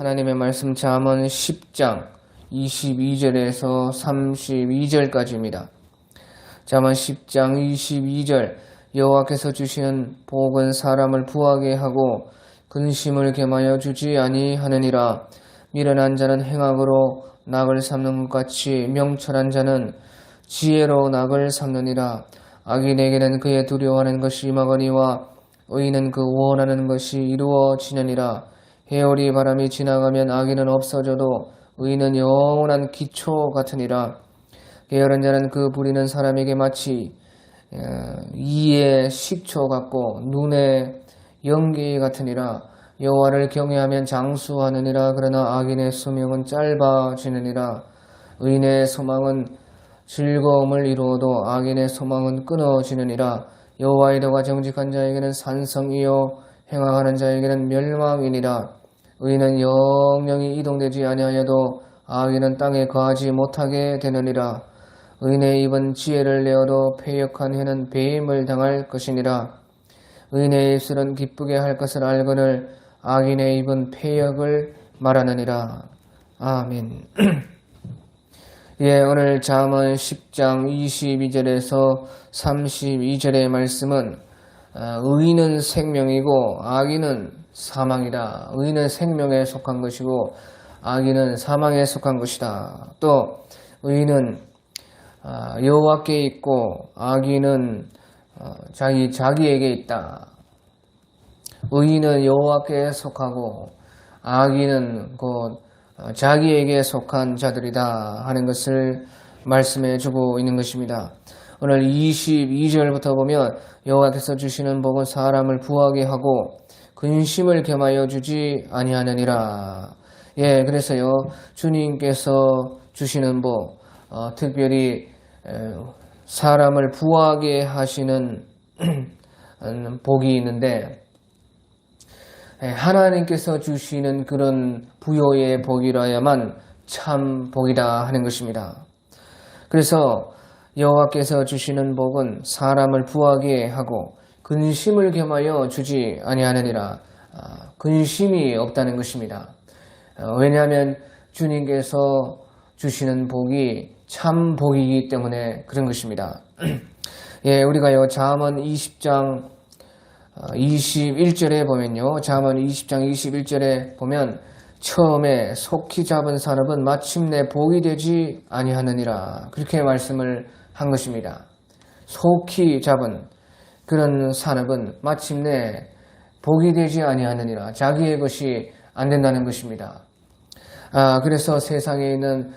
하나님의 말씀 잠언 10장 22절에서 32절까지입니다. 잠언 10장 22절 여호와께서 주시는 복은 사람을 부하게 하고 근심을 겸하여 주지 아니하느니라. 미련한 자는 행악으로 낙을 삼는 것 같이 명철한 자는 지혜로 낙을 삼느니라. 악인에게는 그의 두려워하는 것이 임하거니와 의인은 그 원하는 것이 이루어지느니라. 해오리 바람이 지나가면 악인은 없어져도 의인은 영원한 기초 같으니라. 게으른 자는 그 부리는 사람에게 마치 이의 식초 같고 눈의 연기 같으니라. 여호와를 경외하면 장수하느니라. 그러나 악인의 수명은 짧아지느니라. 의인의 소망은 즐거움을 이루어도 악인의 소망은 끊어지느니라. 여호와의 도가 정직한 자에게는 산성이요 행악하는 자에게는 멸망이니라. 의인은 영영이 이동되지 아니하여도 악인은 땅에 거하지 못하게 되느니라. 의인의 입은 지혜를 내어도 패역한 해는 배임을 당할 것이니라. 의인의 입술은 기쁘게 할 것을 알거늘 악인의 입은 패역을 말하느니라. 아멘. 예, 오늘 잠언 10장 22절에서 32절의 말씀은 의인은 생명이고 악인은 사망이다. 의인은 생명에 속한 것이고 악인은 사망에 속한 것이다. 또 의인은 여호와께 있고 악인은 자기에게 있다. 의인은 여호와께 속하고 악인은 곧 자기에게 속한 자들이다 하는 것을 말씀해 주고 있는 것입니다. 오늘 22절부터 보면 여호와께서 주시는 복은 사람을 부하게 하고 근심을 겸하여 주지 아니하느니라. 예, 그래서요 주님께서 주시는 복, 특별히 사람을 부하게 하시는 복이 있는데 하나님께서 주시는 그런 부요의 복이라야만 참 복이다 하는 것입니다. 그래서 여호와께서 주시는 복은 사람을 부하게 하고 근심을 겸하여 주지 아니하느니라. 근심이 없다는 것입니다. 왜냐하면 주님께서 주시는 복이 참 복이기 때문에 그런 것입니다. 예, 우리가요 잠언 20장 21절에 보면요. 잠언 20장 21절에 보면 처음에 속히 잡은 사람은 마침내 복이 되지 아니하느니라. 그렇게 말씀을 한 것입니다. 속히 잡은 그런 산업은 마침내 복이 되지 아니하느니라. 자기의 것이 안 된다는 것입니다. 그래서 세상에 있는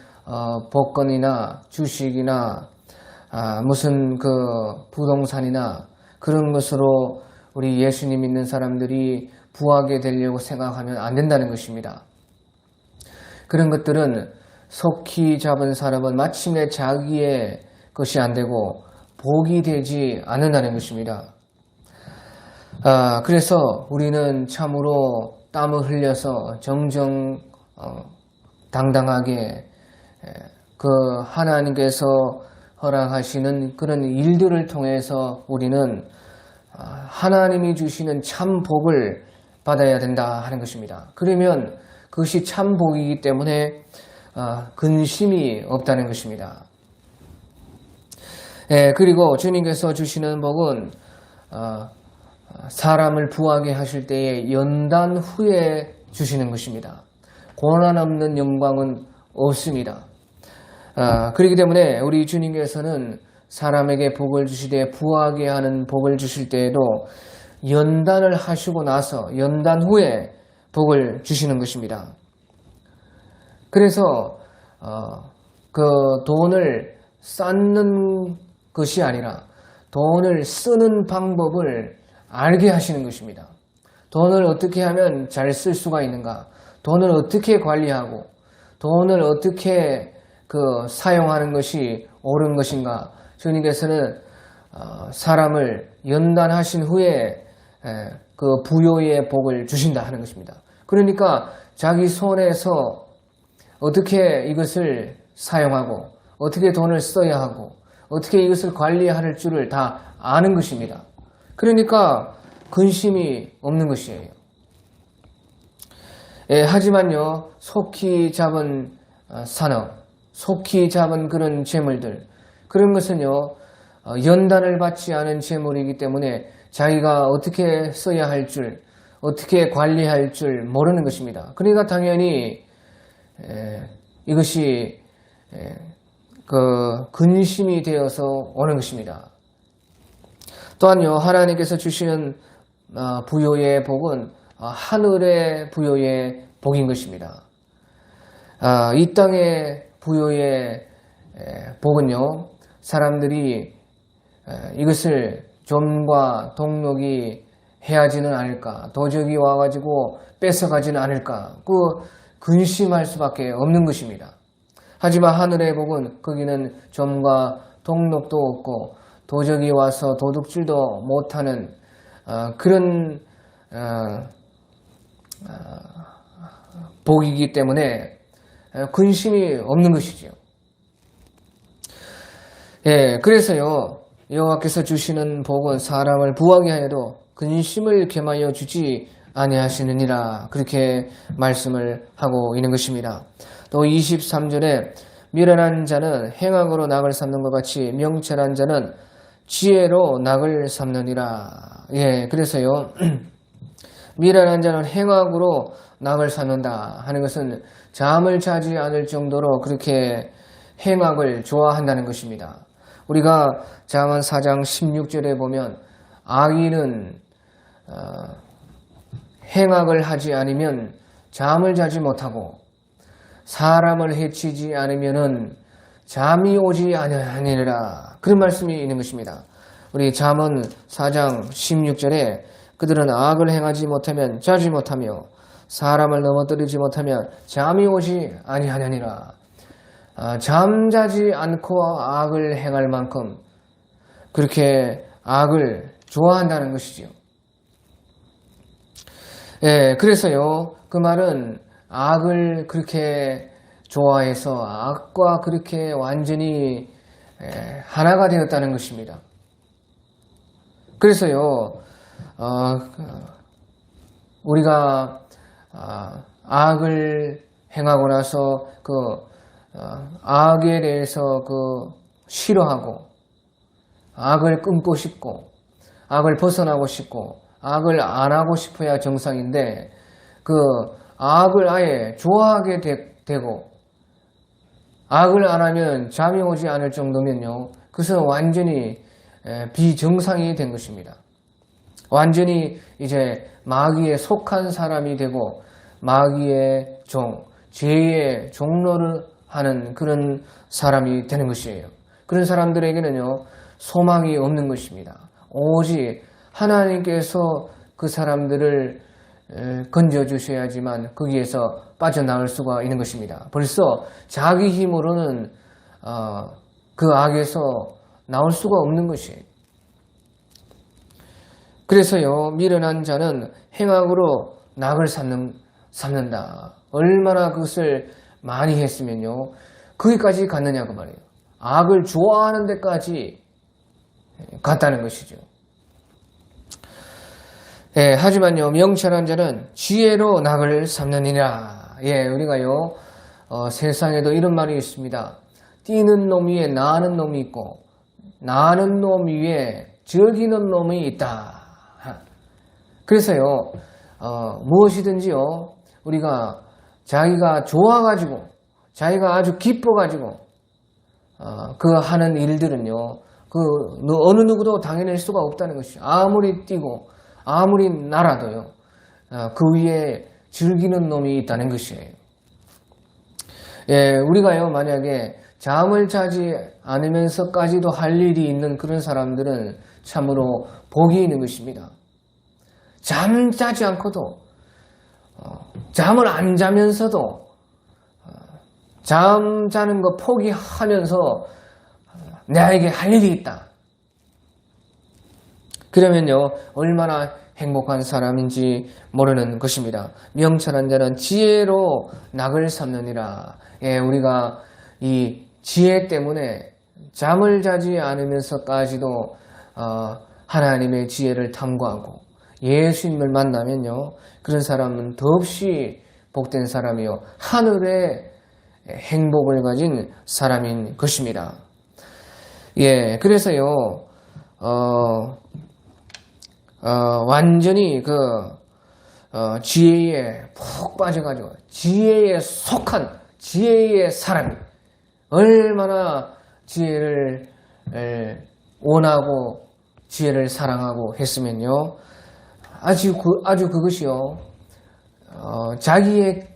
복권이나 주식이나 무슨 그 부동산이나 그런 것으로 우리 예수님 믿는 사람들이 부하게 되려고 생각하면 안 된다는 것입니다. 그런 것들은 속히 잡은 사람은 마침내 자기의 것이 안 되고 복이 되지 않는다는 것입니다. 그래서 우리는 참으로 땀을 흘려서 당당하게 그 하나님께서 허락하시는 그런 일들을 통해서 우리는 하나님이 주시는 참 복을 받아야 된다 하는 것입니다. 그러면 그것이 참 복이기 때문에 근심이 없다는 것입니다. 그리고 주님께서 주시는 복은 사람을 부하게 하실 때에 연단 후에 주시는 것입니다. 고난 없는 영광은 없습니다. 그렇기 때문에 우리 주님께서는 사람에게 복을 주시되 부하게 하는 복을 주실 때에도 연단을 하시고 나서 연단 후에 복을 주시는 것입니다. 그래서 그 돈을 쌓는 것이 아니라 돈을 쓰는 방법을 알게 하시는 것입니다. 돈을 어떻게 하면 잘 쓸 수가 있는가? 돈을 어떻게 관리하고 돈을 어떻게 사용하는 것이 옳은 것인가? 주님께서는 사람을 연단하신 후에 그 부요의 복을 주신다 하는 것입니다. 그러니까 자기 손에서 어떻게 이것을 사용하고 어떻게 돈을 써야 하고 어떻게 이것을 관리할 줄을 다 아는 것입니다. 그러니까 근심이 없는 것이에요. 하지만요, 속히 잡은 산업, 속히 잡은 그런 재물들, 그런 것은요, 연단을 받지 않은 재물이기 때문에 자기가 어떻게 써야 할 줄, 어떻게 관리할 줄 모르는 것입니다. 그러니까 당연히 이것이 그 근심이 되어서 오는 것입니다. 또한요, 하나님께서 주시는 부요의 복은 하늘의 부요의 복인 것입니다. 이 땅의 부요의 복은요, 사람들이 이것을 좀과 동력이 해야지는 않을까, 도적이 와가지고 뺏어가지는 않을까, 그 근심할 수밖에 없는 것입니다. 하지만 하늘의 복은 거기는 좀과 동력도 없고 도적이 와서 도둑질도 못하는 그런 복이기 때문에 근심이 없는 것이지요. 그래서요, 여호와께서 주시는 복은 사람을 부하게 하여도 근심을 겸하여 주지 아니하시느니라, 그렇게 말씀을 하고 있는 것입니다. 또 23절에 미련한 자는 행악으로 낙을 삼는 것 같이 명철한 자는 지혜로 낙을 삼느니라. 그래서요, 미련한 자는 행악으로 낙을 삼는다 하는 것은 잠을 자지 않을 정도로 그렇게 행악을 좋아한다는 것입니다. 우리가 잠언 4장 16절에 보면 악인은 행악을 하지 않으면 잠을 자지 못하고 사람을 해치지 않으면 잠이 오지 아니하니라, 그런 말씀이 있는 것입니다. 우리 잠언 4장 16절에 그들은 악을 행하지 못하면 자지 못하며 사람을 넘어뜨리지 못하면 잠이 오지 아니하느니라. 잠자지 않고 악을 행할 만큼 그렇게 악을 좋아한다는 것이지요. 그래서요, 그 말은 악을 그렇게 좋아해서 악과 그렇게 완전히 하나가 되었다는 것입니다. 그래서요, 우리가 악을 행하고 나서 그 악에 대해서 싫어하고 악을 끊고 싶고 악을 벗어나고 싶고 악을 안 하고 싶어야 정상인데, 그 악을 아예 좋아하게 되고 악을 안 하면 잠이 오지 않을 정도면요, 그것은 완전히 비정상이 된 것입니다. 완전히 이제 마귀에 속한 사람이 되고 마귀의 종, 죄의 종로를 하는 그런 사람이 되는 것이에요. 그런 사람들에게는요, 소망이 없는 것입니다. 오직 하나님께서 그 사람들을 건져주셔야지만 거기에서 빠져나올 수가 있는 것입니다. 벌써 자기 힘으로는 그 악에서 나올 수가 없는 것이에요. 그래서요, 미련한 자는 행악으로 낙을 삼는다. 얼마나 그것을 많이 했으면요, 거기까지 갔느냐고 말이에요. 악을 좋아하는 데까지 갔다는 것이죠. 하지만요, 명철한 자는 지혜로 낙을 삼느니라. 우리가요, 세상에도 이런 말이 있습니다. 뛰는 놈 위에 나는 놈이 있고 나는 놈 위에 즐기는 놈이 있다. 그래서요, 무엇이든지요, 우리가 자기가 좋아가지고 자기가 아주 기뻐가지고 그 하는 일들은요, 그 어느 누구도 당해낼 수가 없다는 것이죠. 아무리 뛰고 아무리 날아도요, 그 위에 즐기는 놈이 있다는 것이에요. 우리가요, 만약에 잠을 자지 않으면서까지도 할 일이 있는 그런 사람들은 참으로 복이 있는 것입니다. 잠자지 않고도, 잠을 안 자면서도 잠자는 거 포기하면서 나에게 할 일이 있다. 그러면요, 얼마나 행복한 사람인지 모르는 것입니다. 명철한 자는 지혜로 낙을 삼느니라. 우리가 이 지혜 때문에 잠을 자지 않으면서까지도 하나님의 지혜를 탐구하고 예수님을 만나면요, 그런 사람은 더없이 복된 사람이요 하늘의 행복을 가진 사람인 것입니다. 예, 그래서요 완전히 지혜에 푹 빠져가지고 지혜에 속한 지혜의 사람이 얼마나 지혜를 원하고 지혜를 사랑하고 했으면요 아주 그것이요 자기의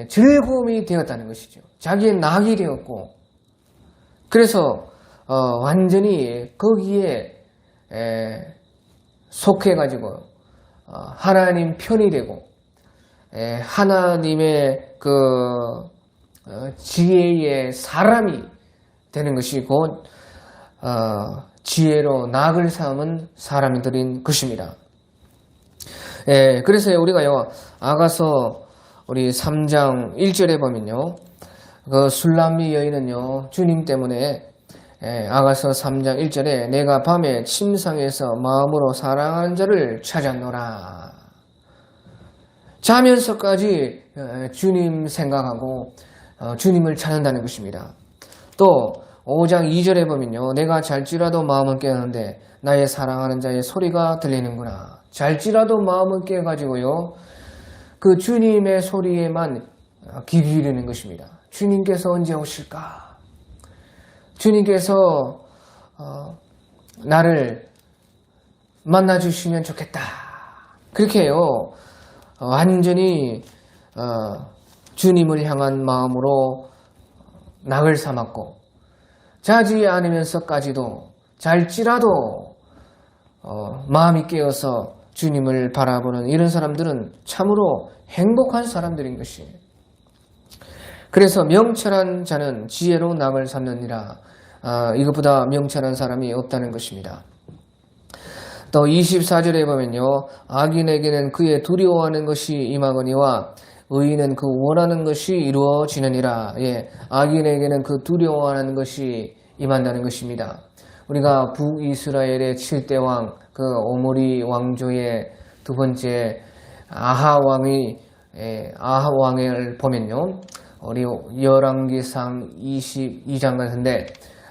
즐거움이 되었다는 것이죠. 자기의 낙이 되었고 그래서 완전히 거기에 속해가지고 하나님 편이 되고 하나님의 지혜의 사람이 되는 것이 곧 지혜로 낙을 삼은 사람들인 것입니다. 그래서 우리가요 아가서 우리 3장 1절에 보면요 그 술람미 여인은요 주님 때문에 아가서 3장 1절에 내가 밤에 침상에서 마음으로 사랑하는 자를 찾았노라. 자면서까지 주님 생각하고 주님을 찾는다는 것입니다. 또 5장 2절에 보면요 내가 잘지라도 마음은 깨었는데 나의 사랑하는 자의 소리가 들리는구나. 잘지라도 마음은 깨어가지고요 그 주님의 소리에만 귀 기울이는 것입니다. 주님께서 언제 오실까? 주님께서 나를 만나주시면 좋겠다. 그렇게 해요 완전히 주님을 향한 마음으로 낙을 삼았고 자지 않으면서까지도 잘지라도 마음이 깨어서 주님을 바라보는 이런 사람들은 참으로 행복한 사람들인 것이에요. 그래서 명철한 자는 지혜로 낙을 삼느니라. 이것보다 명철한 사람이 없다는 것입니다. 또 24절에 보면요 악인에게는 그의 두려워하는 것이 임하거니와 의인은 그 원하는 것이 이루어지느니라. 악인에게는 그 두려워하는 것이 임한다는 것입니다. 우리가 북이스라엘의 7대 왕 그 오므리 왕조의 두 번째 아하 왕을 보면요 우리 열왕기상 22장 같은데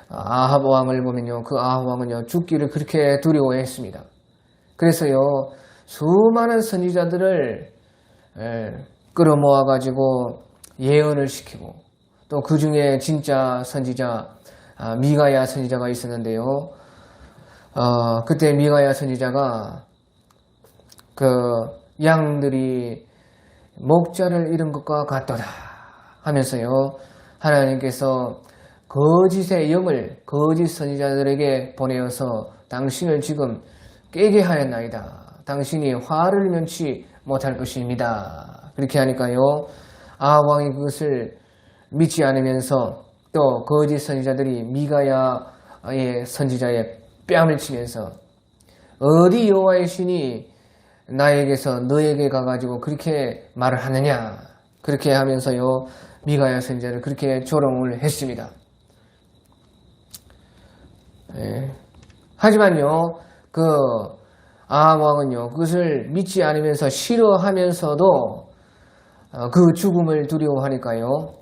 아합 왕을 보면요 그 아합 왕은요 죽기를 그렇게 두려워했습니다. 그래서요 수많은 선지자들을 끌어모아 가지고 예언을 시키고 또 그 중에 진짜 선지자 미가야 선지자가 있었는데요 그때 미가야 선지자가 그 양들이 목자를 잃은 것과 같도다 하면서요 하나님께서 거짓의 영을 거짓 선지자들에게 보내어서 당신을 지금 깨게 하였나이다. 당신이 화를 면치 못할 것입니다. 그렇게 하니까요 아왕이 그것을 믿지 않으면서 또 거짓 선지자들이 미가야의 선지자의 뺨을 치면서 어디 여호와의 신이 나에게서 너에게 가가지고 그렇게 말을 하느냐 그렇게 하면서요 미가야 선지자를 그렇게 조롱을 했습니다. 하지만요 그 아합 왕은요 그것을 믿지 않으면서 싫어하면서도 그 죽음을 두려워하니까요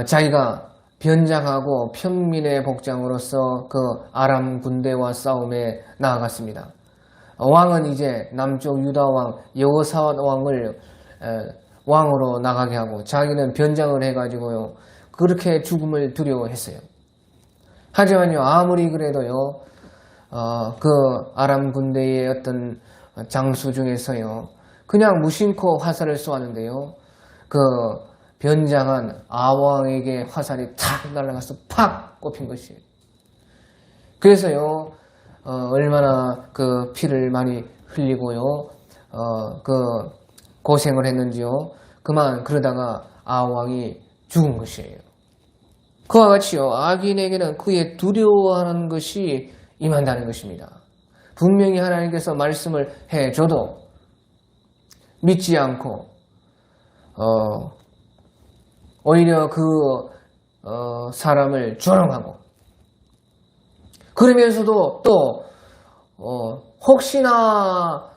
자기가 변장하고 평민의 복장으로서 그 아람 군대와 싸움에 나아갔습니다. 왕은 이제 남쪽 유다 왕 여호사밧 왕을 왕으로 나가게 하고 자기는 변장을 해가지고요 그렇게 죽음을 두려워했어요. 하지만요 아무리 그래도요 그 아람 군대의 어떤 장수 중에서요 그냥 무심코 화살을 쏘았는데요 그 변장한 아왕에게 화살이 탁 날아가서 팍 꼽힌 것이에요. 그래서요 얼마나 그 피를 많이 흘리고요 그 고생을 했는지요 그만 그러다가 아왕이 죽은 것이에요. 그와 같이요 악인에게는 그의 두려워하는 것이 임한다는 것입니다. 분명히 하나님께서 말씀을 해줘도 믿지 않고 오히려 그 사람을 조롱하고 그러면서도 또 혹시나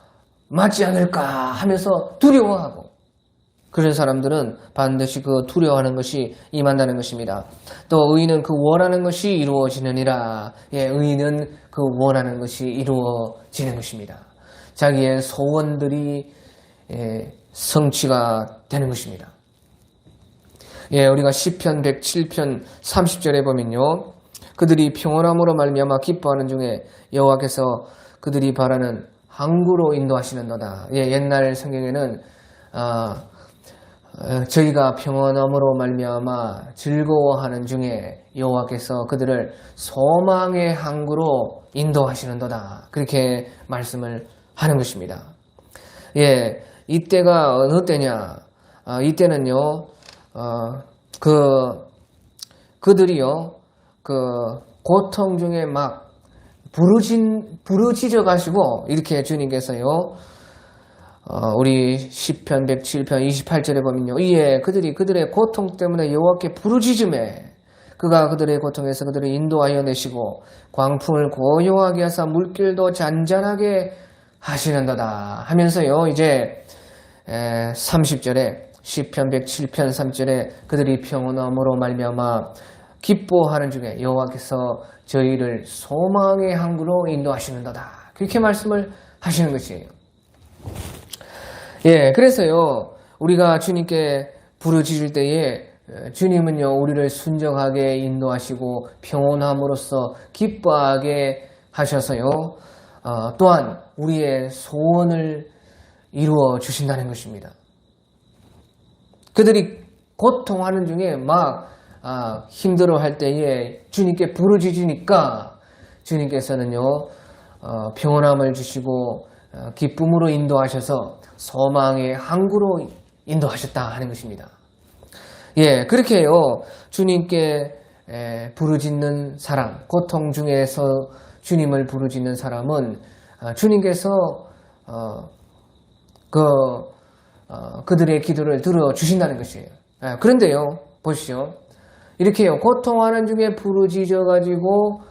맞지 않을까 하면서 두려워하고 그런 사람들은 반드시 그 두려워하는 것이 임한다는 것입니다. 또 의인은 그 원하는 것이 이루어지느니라. 예, 의인은 그 원하는 것이 이루어지는 것입니다. 자기의 소원들이 성취가 되는 것입니다. 예, 우리가 시편 107편 30절에 보면요, 그들이 평온함으로 말미암아 기뻐하는 중에 여호와께서 그들이 바라는 항구로 인도하시는도다. 예, 옛날 성경에는 저희가 평온함으로 말미암아 즐거워하는 중에 여호와께서 그들을 소망의 항구로 인도하시는도다. 그렇게 말씀을 하는 것입니다. 예, 이때가 어느 때냐? 이때는요, 그들이요, 고통 중에 막 부르짖어 가시고, 이렇게 주님께서요, 우리 시편 107편 28절에 보면요, 이에 그들이 그들의 고통 때문에 여호와께 부르짖음에 그가 그들의 고통에서 그들을 인도하여 내시고 광풍을 고요하게 하사 물길도 잔잔하게 하시는도다 하면서요, 이제 30절에 시편 107편 3절에 그들이 평온함으로 말미암아 기뻐하는 중에 여호와께서 저희를 소망의 항구로 인도하시는도다. 그렇게 말씀을 하시는 것이에요. 예, 그래서요, 우리가 주님께 부르짖을 때에 주님은요, 우리를 순정하게 인도하시고 평온함으로써 기뻐하게 하셔서요, 또한 우리의 소원을 이루어 주신다는 것입니다. 그들이 고통하는 중에 막 힘들어할 때에 주님께 부르짖으니까 주님께서는요, 평온함을 주시고 기쁨으로 인도하셔서 소망의 항구로 인도하셨다 하는 것입니다. 예, 그렇게요, 주님께 부르짖는 사람, 고통 중에서 주님을 부르짖는 사람은 주님께서 그들의 기도를 들어주신다는 것이에요. 그런데요, 보시죠. 이렇게요, 고통하는 중에 부르짖어가지고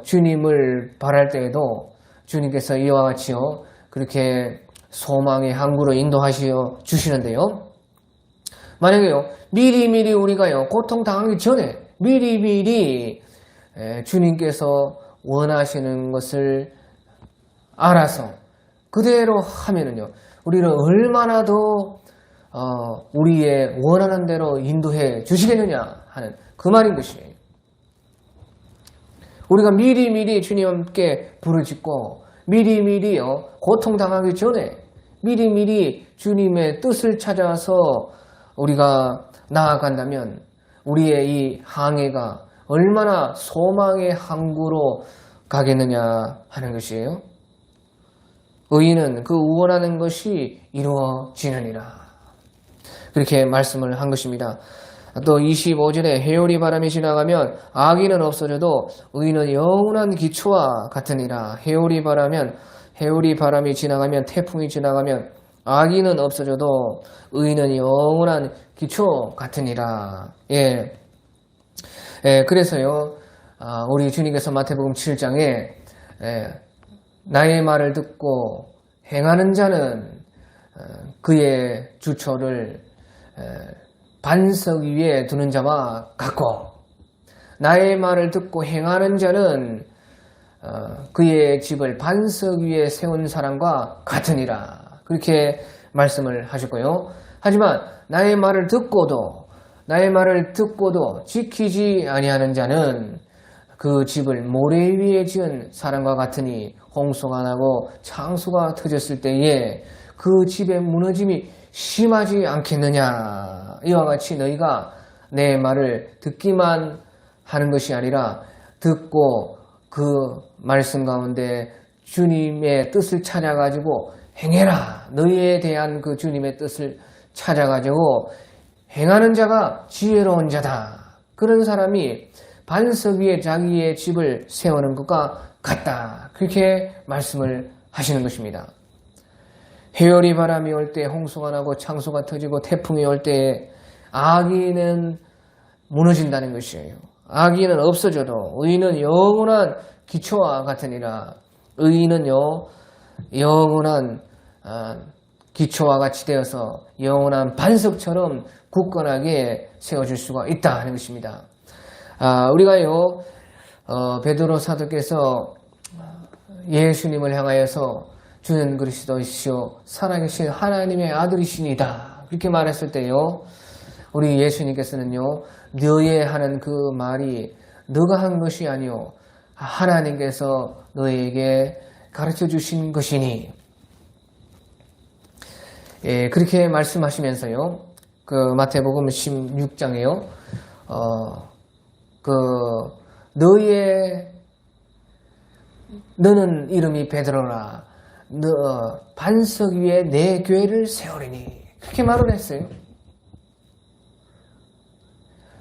주님을 바랄 때에도 주님께서 이와 같이요, 그렇게 소망의 항구로 인도하시어 주시는데요. 만약에요, 미리미리 우리가요, 고통 당하기 전에 미리미리 주님께서 원하시는 것을 알아서 그대로 하면은요, 우리를 얼마나 더 우리의 원하는 대로 인도해 주시겠느냐 하는 그 말인 것이에요. 우리가 미리미리 주님께 부르짖고 미리미리요, 고통당하기 전에 미리미리 주님의 뜻을 찾아서 우리가 나아간다면 우리의 이 항해가 얼마나 소망의 항구로 가겠느냐 하는 것이에요. 의인은 그 원하는 것이 이루어지느니라. 그렇게 말씀을 한 것입니다. 또 25절에 해오리 바람이 지나가면 악인은 없어져도 의인은 영원한 기초와 같으니라. 해오리 바람이 지나가면, 태풍이 지나가면 악인은 없어져도 의인은 영원한 기초 같으니라. 예. 그래서요, 우리 주님께서 마태복음 7장에 나의 말을 듣고 행하는 자는 그의 주초를 반석 위에 두는 자와 같고, 나의 말을 듣고 행하는 자는 그의 집을 반석 위에 세운 사람과 같으니라. 그렇게 말씀을 하셨고요. 하지만 나의 말을 듣고도 지키지 아니하는 자는 그 집을 모래 위에 지은 사람과 같으니 홍수가 나고 창수가 터졌을 때에 그 집의 무너짐이 심하지 않겠느냐. 이와 같이 너희가 내 말을 듣기만 하는 것이 아니라 듣고 그 말씀 가운데 주님의 뜻을 찾아가지고 행해라. 너희에 대한 그 주님의 뜻을 찾아가지고 행하는 자가 지혜로운 자다. 그런 사람이 반석 위에 자기의 집을 세우는 것과 같다. 그렇게 말씀을 하시는 것입니다. 해열이 바람이 올 때 홍수가 나고 창수가 터지고 태풍이 올 때 악인은 무너진다는 것이에요. 악인은 없어져도 의인은 영원한 기초와 같으니라. 의인은요, 영원한 기초와 같이 되어서 영원한 반석처럼 굳건하게 세워질 수가 있다 하는 것입니다. 우리가요, 베드로 사도께서 예수님을 향하여서 주는 그리스도이시오 살아계신 하나님의 아들이시니다 그렇게 말했을 때요, 우리 예수님께서는요, 너의 하는 그 말이 너가 한 것이 아니오 하나님께서 너에게 가르쳐 주신 것이니, 예, 그렇게 말씀하시면서요, 그 마태복음 16장에요, 너는 이름이 베드로라, 너 반석 위에 내 교회를 세우리니, 그렇게 말을 했어요.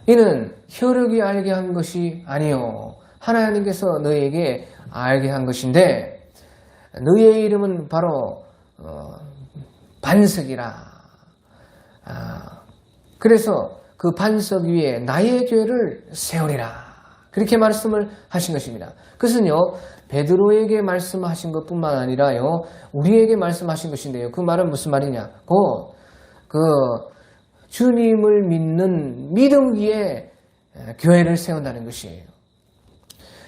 이는 혈육이 알게 한 것이 아니요 하나님께서 너에게 알게 한 것인데, 너의 이름은 바로 반석이라. 그래서 그 반석 위에 나의 교회를 세우리라, 그렇게 말씀을 하신 것입니다. 그것은요, 베드로에게 말씀하신 것뿐만 아니라요, 우리에게 말씀하신 것인데요, 그 말은 무슨 말이냐, 그 주님을 믿는 믿음 위에 교회를 세운다는 것이에요.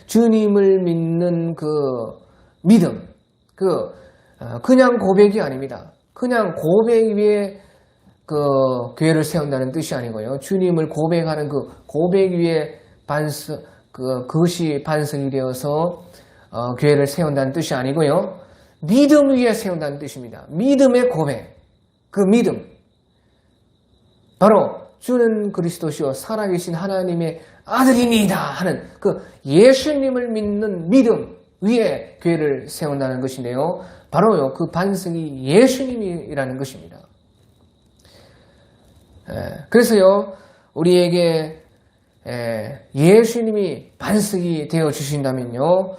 주님을 믿는 그 믿음, 그냥 고백이 아닙니다. 그냥 고백 위에 그 교회를 세운다는 뜻이 아니고요, 주님을 고백하는 그 고백 위에 그것이 반석이 되어서 교회를 세운다는 뜻이 아니고요, 믿음 위에 세운다는 뜻입니다. 믿음의 고백, 그 믿음, 바로 주는 그리스도시요 살아계신 하나님의 아들이니이다 하는 그 예수님을 믿는 믿음 위에 교회를 세운다는 것인데요, 바로요, 그 반석이 예수님이라는 것입니다. 그래서요, 우리에게 예수님이 반석이 되어 주신다면요,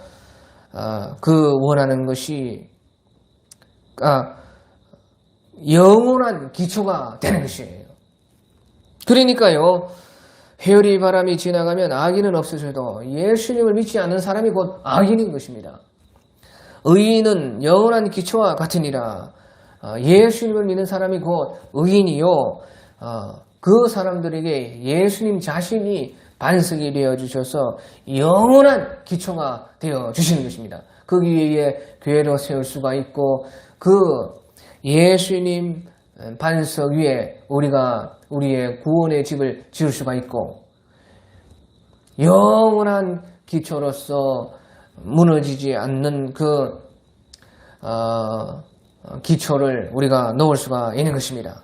그 원하는 것이 영원한 기초가 되는 것이에요. 그러니까요, 회오리 바람이 지나가면 악인은 없어져도 예수님을 믿지 않는 사람이 곧 악인인 것입니다. 의인은 영원한 기초와 같으니라. 예수님을 믿는 사람이 곧 의인이요, 그 사람들에게 예수님 자신이 반석이 되어 주셔서 영원한 기초가 되어 주시는 것입니다. 거기에 교회로 세울 수가 있고, 그 예수님 반석 위에 우리가 우리의 구원의 집을 지을 수가 있고, 영원한 기초로서 무너지지 않는 그 기초를 우리가 넣을 수가 있는 것입니다.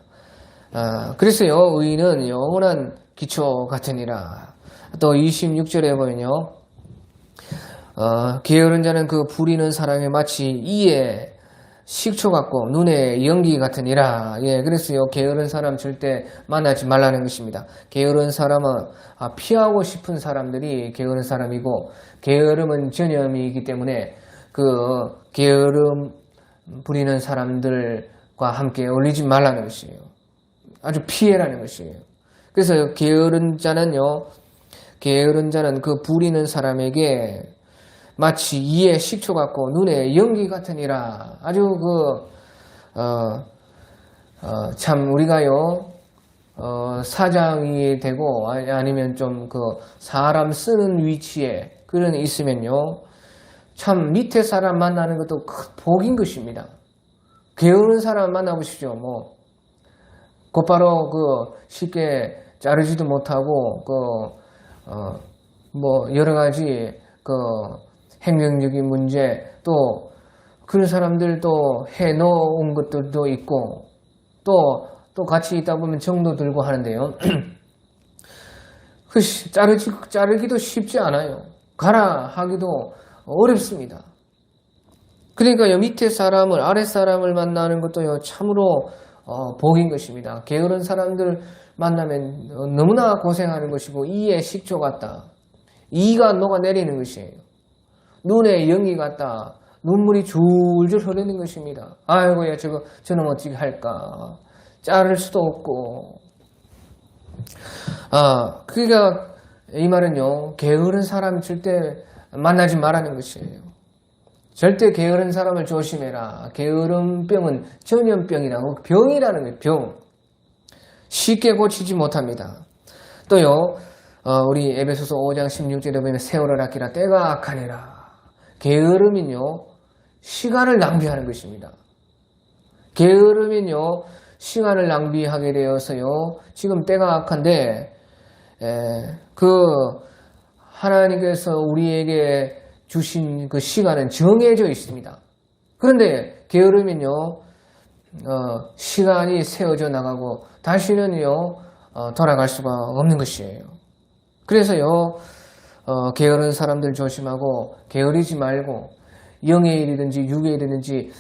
그래서요, 의인은 영원한 기초 같으니라. 또 26절에 보면요, 게으른 자는 그 부리는 사람이 마치 이에 식초 같고 눈에 연기 같으니라. 예, 그래서요, 게으른 사람 절대 만나지 말라는 것입니다. 게으른 사람은 피하고 싶은 사람들이 게으른 사람이고, 게으름은 전염이기 때문에 그 게으름 부리는 사람들과 함께 어울리지 말라는 것이에요. 아주 피해라는 것이에요. 그래서 게으른 자는 그 부리는 사람에게 마치 이에 식초 같고 눈에 연기 같으니라. 아주 참 우리가요, 사장이 되고 아니면 좀 그 사람 쓰는 위치에 그런 있으면요, 참 밑에 사람 만나는 것도 큰 복인 것입니다. 게으른 사람 만나보십시오. 곧바로 쉽게 자르지도 못하고 여러 가지 행정적인 문제, 또 그런 사람들도 해놓은 것들도 있고, 또 같이 있다 보면 정도 들고 하는데요. 자르기도 쉽지 않아요. 가라 하기도 어렵습니다. 그러니까요, 밑에 사람을, 아래 사람을 만나는 것도요, 참으로 복인 것입니다. 게으른 사람들 만나면 너무나 고생하는 것이고, 이에 식초 같다. 이가 녹아내리는 것이에요. 눈에 연기 같다. 눈물이 줄줄 흐르는 것입니다. 아이고, 야, 저놈 어떻게 할까? 자를 수도 없고. 그러니까 이 말은요, 게으른 사람 절대 만나지 말라는 것이에요. 절대 게으른 사람을 조심해라. 게으름병은 전염병이라고, 병이라는 거예요. 병. 쉽게 고치지 못합니다. 또요, 우리 에베소서 5장 16절에 보면 세월을 아끼라 때가 악하니라. 게으름은요, 시간을 낭비하는 것입니다. 게으름은요, 시간을 낭비하게 되어서요, 지금 때가 악한데, 하나님께서 우리에게 주신 그 시간은 정해져 있습니다. 그런데 게으름은요, 시간이 세워져 나가고 다시는요, 돌아갈 수가 없는 것이에요. 그래서요, 게으른 사람들 조심하고 게으르지 말고 영의 일이든지 육의 일이든지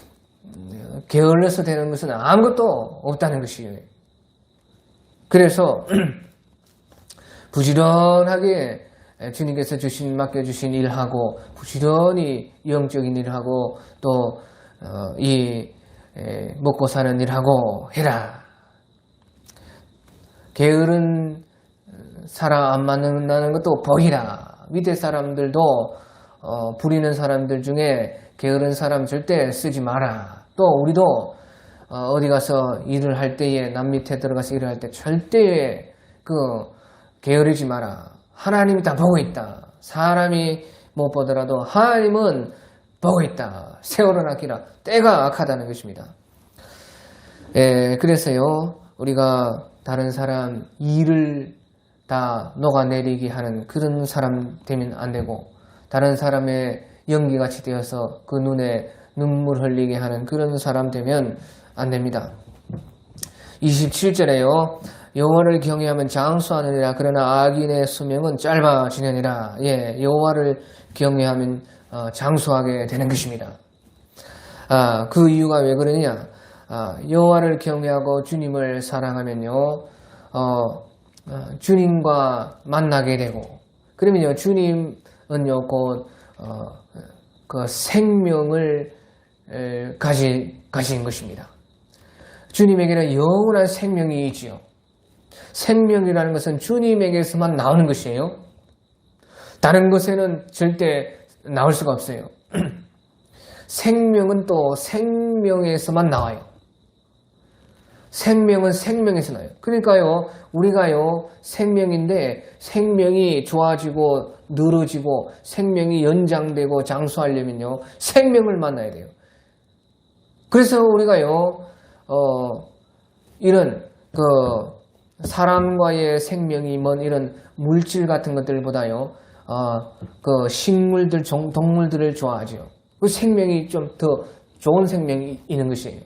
게을러서 되는 것은 아무것도 없다는 것이에요. 그래서 부지런하게 주님께서 맡겨주신 일하고 부지런히 영적인 일하고 또 먹고 사는 일하고 해라. 게으른 사람 안 만난다는 것도 버리라. 밑에 사람들도 부리는 사람들 중에 게으른 사람 절대 쓰지 마라. 또 우리도 어디 가서 일을 할 때에 남 밑에 들어가서 일을 할 때 절대 게으르지 마라. 하나님이 다 보고 있다. 사람이 못 보더라도 하나님은 보고 있다. 세월을 아끼라. 때가 악하다는 것입니다. 그래서요, 우리가 다른 사람 일을 다 녹아내리게 하는 그런 사람 되면 안 되고, 다른 사람의 연기같이 되어서 그 눈에 눈물 흘리게 하는 그런 사람 되면 안 됩니다. 27절에요. 여호와를 경외하면 장수하느니라. 그러나 악인의 수명은 짧아지느니라. 여호와를 경외하면 장수하게 되는 것입니다. 그 이유가 왜 그러느냐? 여호와를 경외하고 주님을 사랑하면요, 주님과 만나게 되고, 그러면요, 주님은요, 곧 그 생명을 가진 것입니다. 주님에게는 영원한 생명이 있지요. 생명이라는 것은 주님에게서만 나오는 것이에요. 다른 것에는 절대 나올 수가 없어요. 생명은 또 생명에서만 나와요. 생명은 생명에서 나요. 그러니까요, 우리가요, 생명인데 생명이 좋아지고 늘어지고 생명이 연장되고 장수하려면요, 생명을 만나야 돼요. 그래서 우리가요, 이런 사람과의 생명이 먼 이런 물질 같은 것들보다요, 식물들, 동물들을 좋아하죠. 그 생명이 좀 더 좋은 생명이 있는 것이에요.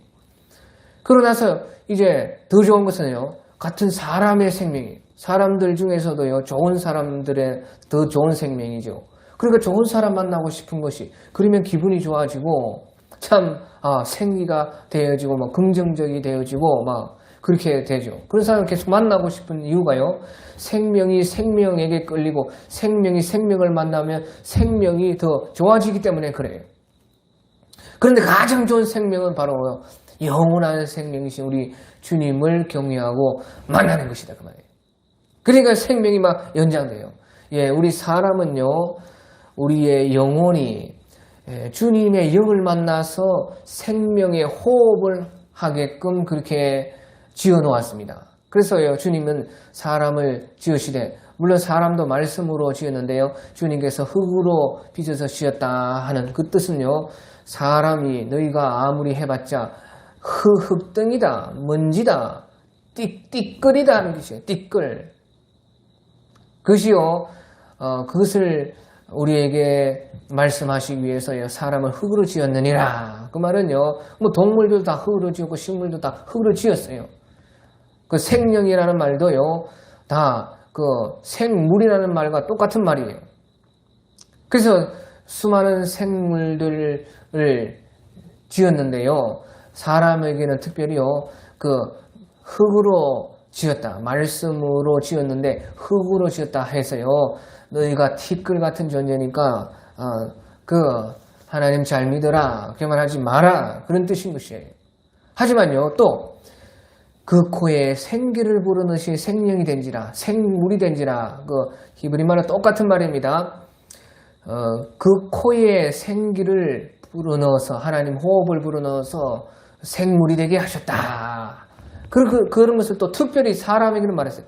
그러고 나서 이제 더 좋은 것은요, 같은 사람의 생명이에요. 사람들 중에서도요, 좋은 사람들의 더 좋은 생명이죠. 그러니까 좋은 사람 만나고 싶은 것이, 그러면 기분이 좋아지고, 참, 생기가 되어지고, 막 긍정적이 되어지고, 막 그렇게 되죠. 그런 사람을 계속 만나고 싶은 이유가요, 생명이 생명에게 끌리고, 생명이 생명을 만나면 생명이 더 좋아지기 때문에 그래요. 그런데 가장 좋은 생명은 바로 영원한 생명이신 우리 주님을 경외하고 만나는 것이다, 그 말이에요. 그러니까 생명이 막 연장돼요. 우리 사람은요, 우리의 영혼이 주님의 영을 만나서 생명의 호흡을 하게끔 그렇게 지어 놓았습니다. 그래서요, 주님은 사람을 지으시되, 물론 사람도 말씀으로 지었는데요, 주님께서 흙으로 빚어서 지었다 하는 그 뜻은요, 사람이 너희가 아무리 해봤자 흙덩이다, 먼지다, 띠끌이다 하는 것이에요. 띠끌. 그것이요, 그것을 우리에게 말씀하시기 위해서요, 사람을 흙으로 지었느니라. 그 말은요, 뭐 동물도 다 흙으로 지었고 식물도 다 흙으로 지었어요. 그 생명이라는 말도요, 다 그 생물이라는 말과 똑같은 말이에요. 그래서 수많은 생물들을 지었는데요, 사람에게는 특별히요, 그 흙으로 지었다, 말씀으로 지었는데 흙으로 지었다 해서요, 너희가 티끌 같은 존재니까 하나님 잘 믿어라, 그렇게 말하지 마라, 그런 뜻인 것이에요. 하지만요, 또 그 코에 생기를 부르듯이 생명이 된지라, 생물이 된지라, 그 히브리 말로 똑같은 말입니다. 그 코에 생기를 불어넣어서 하나님 호흡을 불어넣어서 생물이 되게 하셨다. 그런 것을 또 특별히 사람에게는 말했어요.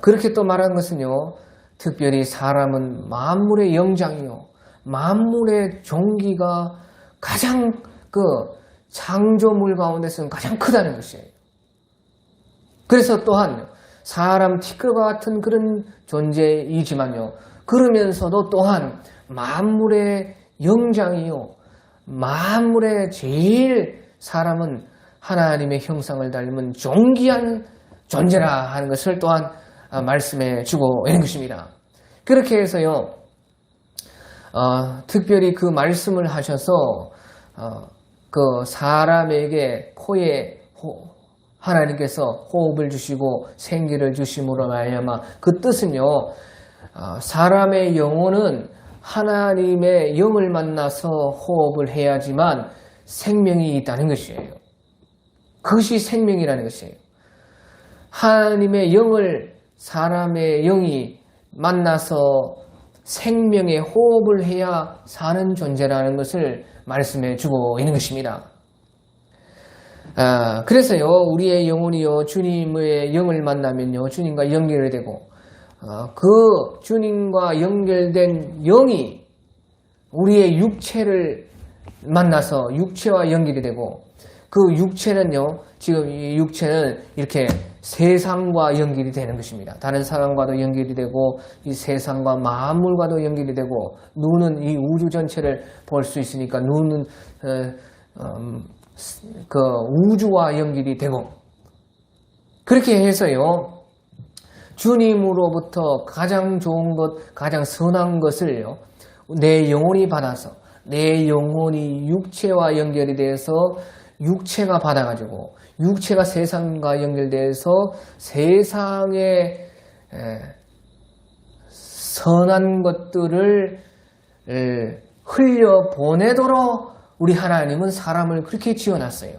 그렇게 또 말한 것은요, 특별히 사람은 만물의 영장이요, 만물의 종기가 가장 그 창조물 가운데서는 가장 크다는 것이에요. 그래서 또한 사람 티끌과 같은 그런 존재이지만요, 그러면서도 또한 만물의 영장이요, 만물의 제일 사람은 하나님의 형상을 닮은 존귀한 존재라 하는 것을 또한 말씀해 주고 있는 것입니다. 그렇게 해서요, 특별히 그 말씀을 하셔서 그 사람에게 코에 하나님께서 호흡을 주시고 생기를 주심으로 말미암아, 그 뜻은요, 사람의 영혼은 하나님의 영을 만나서 호흡을 해야지만 생명이 있다는 것이에요. 그것이 생명이라는 것이에요. 하나님의 영을 사람의 영이 만나서 생명의 호흡을 해야 사는 존재라는 것을 말씀해 주고 있는 것입니다. 그래서요, 우리의 영혼이요, 주님의 영을 만나면요, 주님과 연결이 되고, 그 주님과 연결된 영이 우리의 육체를 만나서 육체와 연결이 되고, 그 육체는요, 지금 이 육체는 이렇게 세상과 연결이 되는 것입니다. 다른 사람과도 연결이 되고, 이 세상과 만물과도 연결이 되고, 눈은 이 우주 전체를 볼 수 있으니까 눈은 그 우주와 연결이 되고, 그렇게 해서요, 주님으로부터 가장 좋은 것, 가장 선한 것을요, 내 영혼이 받아서, 내 영혼이 육체와 연결이 돼서 육체가 받아가지고, 육체가 세상과 연결돼서 세상의 선한 것들을 흘려보내도록 우리 하나님은 사람을 그렇게 지어놨어요.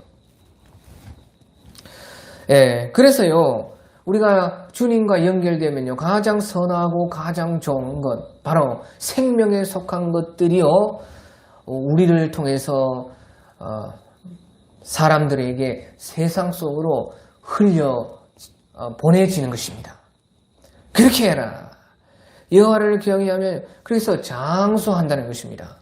그래서요, 우리가 주님과 연결되면요, 가장 선하고 가장 좋은 것, 바로 생명에 속한 것들이요, 우리를 통해서 사람들에게 세상 속으로 흘려 보내지는 것입니다. 그렇게 해라. 여호와를 경외하면, 그래서 장수한다는 것입니다.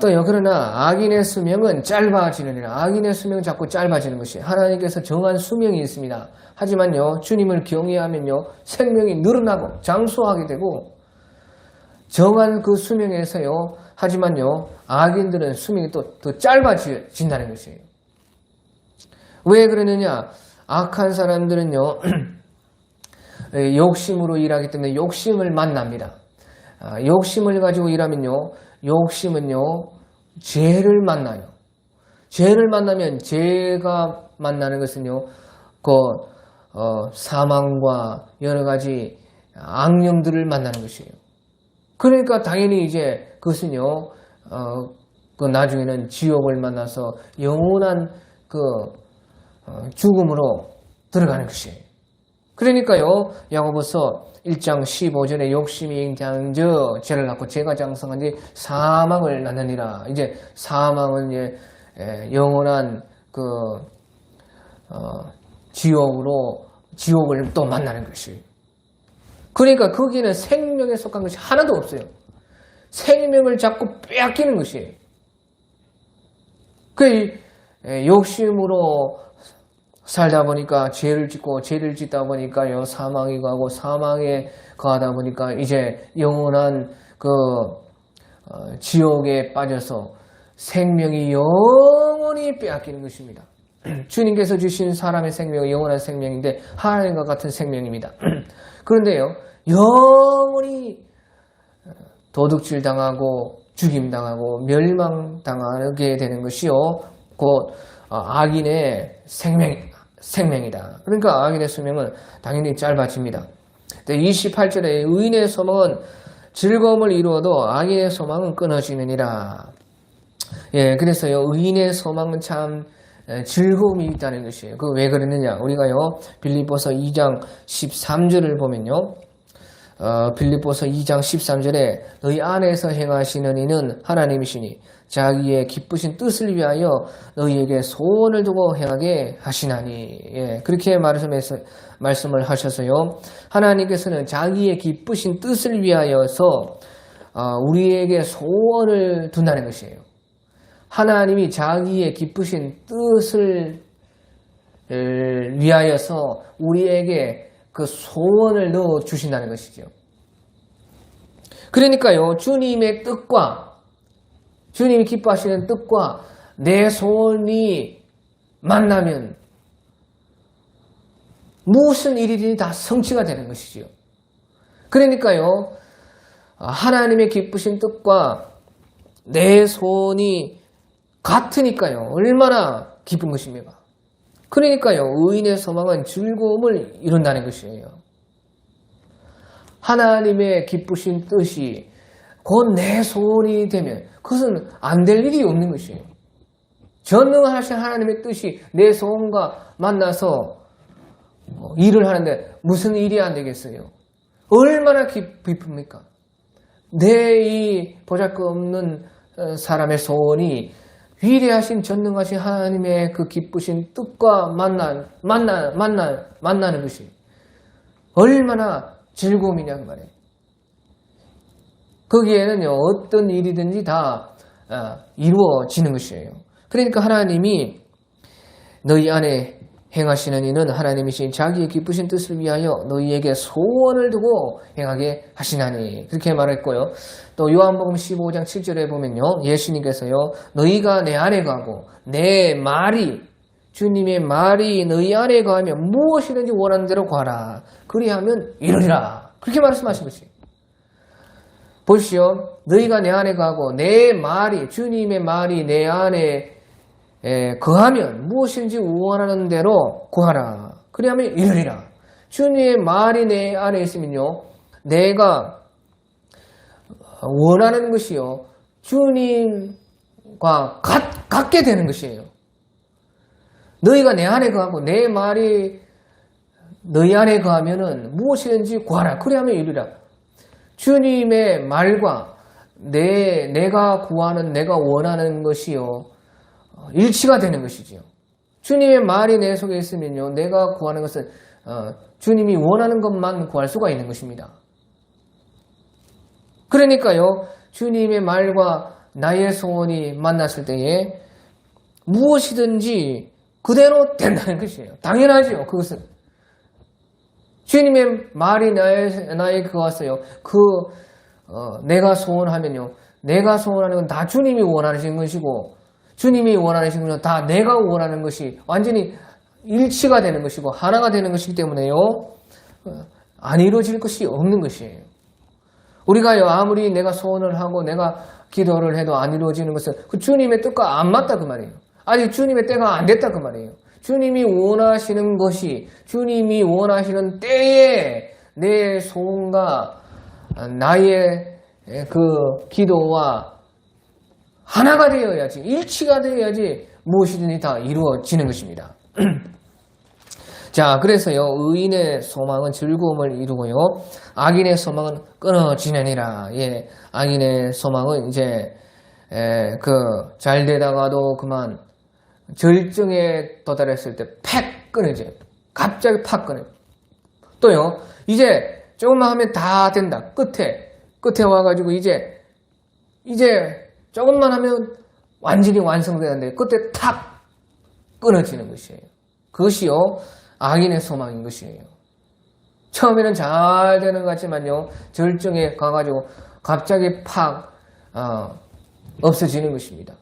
또요, 그러나 악인의 수명은 짧아지느니라. 악인의 수명은 자꾸 짧아지는 것이, 하나님께서 정한 수명이 있습니다. 하지만요, 주님을 경외하면요, 생명이 늘어나고 장수하게 되고, 정한 그 수명에서요, 하지만요, 악인들은 수명이 또 더 짧아진다는 것이에요. 왜 그러느냐? 악한 사람들은요, 욕심으로 일하기 때문에 욕심을 만납니다. 욕심을 가지고 일하면요, 욕심은요, 죄를 만나요. 죄를 만나면, 죄가 만나는 것은요, 사망과 여러 가지 악령들을 만나는 것이에요. 그러니까 당연히 이제 그것은요, 나중에는 지옥을 만나서 영원한 죽음으로 들어가는 것이에요. 그러니까요, 야고보서 1장 15절에 욕심이 잉태한즉 죄를 낳고 죄가 장성한지 사망을 낳느니라. 이제 사망은 영원한 지옥을 또 만나는 것이에요. 그러니까 거기는 생명에 속한 것이 하나도 없어요. 생명을 자꾸 빼앗기는 것이에요. 욕심으로 살다 보니까 죄를 짓고, 죄를 짓다 보니까요, 사망이 가고, 사망에 가다 보니까 이제 영원한 지옥에 빠져서 생명이 영원히 빼앗기는 것입니다. 주님께서 주신 사람의 생명은 영원한 생명인데 하나님과 같은 생명입니다. 그런데요, 영원히 도둑질 당하고 죽임당하고 멸망당하게 되는 것이요, 곧 악인의 생명이다. 그러니까 악인의 수명은 당연히 짧아집니다. 28절에 의인의 소망은 즐거움을 이루어도 악인의 소망은 끊어지느니라. 그래서요, 의인의 소망은 참 즐거움이 있다는 것이에요. 왜 그러느냐? 우리가요, 빌립보서 2장 13절을 보면요, 빌립보서 2장 13절에 너희 안에서 행하시는 이는 하나님이시니 자기의 기쁘신 뜻을 위하여 너희에게 소원을 두고 행하게 하시나니. 예, 그렇게 말씀을 하셔서요. 하나님께서는 자기의 기쁘신 뜻을 위하여서 우리에게 소원을 둔다는 것이에요. 하나님이 자기의 기쁘신 뜻을 위하여서 우리에게 그 소원을 넣어 주신다는 것이죠. 그러니까요, 주님의 뜻과 주님이 기뻐하시는 뜻과 내 소원이 만나면 무슨 일이든지 다 성취가 되는 것이죠. 그러니까요, 하나님의 기쁘신 뜻과 내 소원이 같으니까요, 얼마나 기쁜 것입니까? 그러니까요, 의인의 소망은 즐거움을 이룬다는 것이에요. 하나님의 기쁘신 뜻이 곧 내 소원이 되면 그것은 안 될 일이 없는 것이에요. 전능하신 하나님의 뜻이 내 소원과 만나서 일을 하는데 무슨 일이 안 되겠어요? 얼마나 기쁩니까? 내 이 보잘것없는 사람의 소원이 위대하신 전능하신 하나님의 그 기쁘신 뜻과 만나는 것이 얼마나 즐거움이냐 그 말이에요. 거기에는요, 어떤 일이든지 다 이루어지는 것이에요. 그러니까 하나님이 너희 안에 행하시는 이는 하나님이신 자기의 기쁘신 뜻을 위하여 너희에게 소원을 두고 행하게 하시나니. 그렇게 말했고요. 또 요한복음 15장 7절에 보면요, 예수님께서요, 너희가 내 안에 가고 내 말이, 주님의 말이 너희 안에 가면 무엇이든지 원하는 대로 구하라. 그리하면 이루리라. 그렇게 말씀하신 것이에요. 보십시오. 너희가 내 안에 가고 내 말이, 주님의 말이 내 안에 거하면 무엇인지 원하는 대로 구하라. 그리하면 이루리라. 주님의 말이 내 안에 있으면요, 내가 원하는 것이요, 주님과 같게 되는 것이에요. 너희가 내 안에 거하고 내 말이 너희 안에 거하면은 무엇이든지 구하라. 그리하면 이루리라. 주님의 말과 내가 구하는, 내가 원하는 것이요, 일치가 되는 것이지요. 주님의 말이 내 속에 있으면요, 내가 구하는 것은 주님이 원하는 것만 구할 수가 있는 것입니다. 그러니까요, 주님의 말과 나의 소원이 만났을 때에 무엇이든지 그대로 된다는 것이에요. 당연하죠, 그것은. 주님의 말이 나에게 왔어요. 내가 소원하면요, 내가 소원하는 건 다 주님이 원하시는 것이고, 주님이 원하시는 것은 다 내가 원하는 것이 완전히 일치가 되는 것이고 하나가 되는 것이기 때문에요, 안 이루어질 것이 없는 것이에요. 우리가요, 아무리 내가 소원을 하고 내가 기도를 해도 안 이루어지는 것은 그 주님의 뜻과 안 맞다 그 말이에요. 아직 주님의 때가 안 됐다 그 말이에요. 주님이 원하시는 것이, 주님이 원하시는 때에 내 소원과 나의 그 기도와 하나가 되어야지, 일치가 되어야지 무엇이든지 다 이루어지는 것입니다. 자, 그래서요, 의인의 소망은 즐거움을 이루고요, 악인의 소망은 끊어지느니라. 예, 악인의 소망은 이제 잘 되다가도 그만 절정에 도달했을 때 팍 끊어져요. 갑자기 팍 끊어요. 또요, 이제 조금만 하면 다 된다. 끝에 와가지고 이제 조금만 하면 완전히 완성되는데 그때 탁 끊어지는 것이에요. 그것이요, 악인의 소망인 것이에요. 처음에는 잘 되는 것 같지만요, 절정에 가가지고 갑자기 팍 없어지는 것입니다.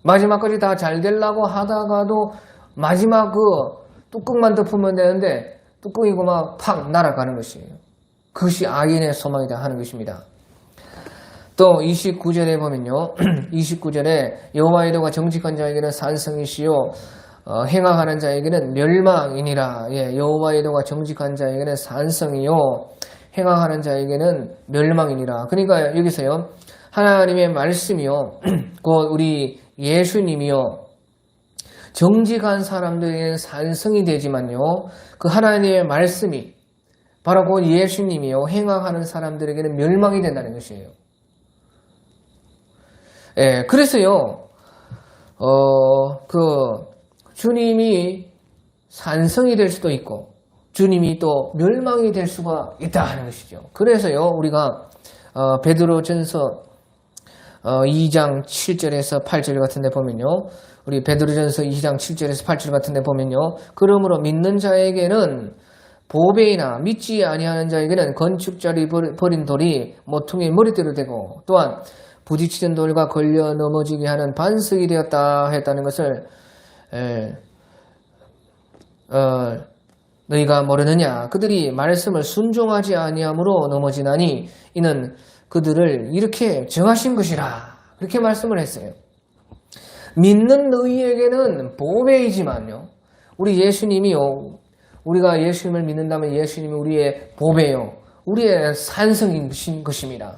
마지막까지 다 잘 되려고 하다가도 마지막 그 뚜껑만 덮으면 되는데 뚜껑이고 막 팍 날아가는 것이에요. 그것이 악인의 소망이다 하는 것입니다. 또 29절에 보면요, 29절에 여호와의 도가 정직한 자에게는 산성이시요 행악하는 자에게는 멸망이니라. 예, 여호와의 도가 정직한 자에게는 산성이요 행악하는 자에게는 멸망이니라. 그러니까 여기서요, 하나님의 말씀이요, 곧 우리 예수님이요, 정직한 사람들에게는 산성이 되지만요, 그 하나님의 말씀이 바로 그 예수님이요 행악하는 사람들에게는 멸망이 된다는 것이에요. 예, 그래서요 주님이 산성이 될 수도 있고 주님이 또 멸망이 될 수가 있다 하는 것이죠. 그래서요 우리가 베드로전서 2장 7절에서 8절 같은 데 보면요. 우리 베드로전서 2장 7절에서 8절 같은 데 보면요. 그러므로 믿는 자에게는 보배이나 믿지 아니하는 자에게는 건축자리 버린 돌이 모퉁이의 머리대로 되고 또한 부딪히는 돌과 걸려 넘어지게 하는 반석이 되었다 했다는 것을 너희가 모르느냐. 그들이 말씀을 순종하지 아니함으로 넘어지나니 이는 그들을 이렇게 정하신 것이라. 그렇게 말씀을 했어요. 믿는 너희에게는 보배이지만요. 우리 예수님이요. 우리가 예수님을 믿는다면 예수님이 우리의 보배요. 우리의 산성인 것입니다.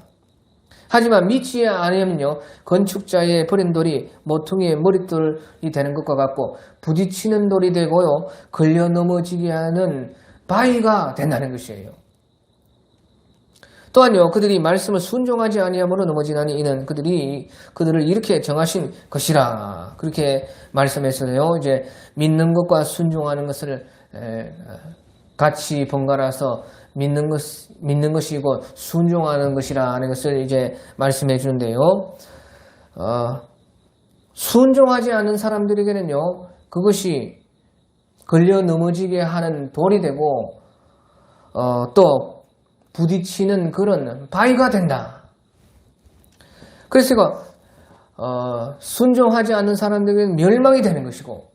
하지만 믿지 않으면요. 건축자의 버린 돌이 모퉁이의 머릿돌이 되는 것과 같고 부딪히는 돌이 되고요. 걸려 넘어지게 하는 바위가 된다는 것이에요. 또한요. 그들이 말씀을 순종하지 아니함으로 넘어지나니 이는 그들을 이렇게 정하신 것이라. 그렇게 말씀했어요. 이제 믿는 것과 순종하는 것을 같이 번갈아서 믿는 것이고 순종하는 것이라 하는 것을 이제 말씀해 주는데요. 순종하지 않는 사람들에게는요. 그것이 걸려 넘어지게 하는 돌이 되고 또 부딪히는 그런 바위가 된다. 그래서 순종하지 않는 사람들에게는 멸망이 되는 것이고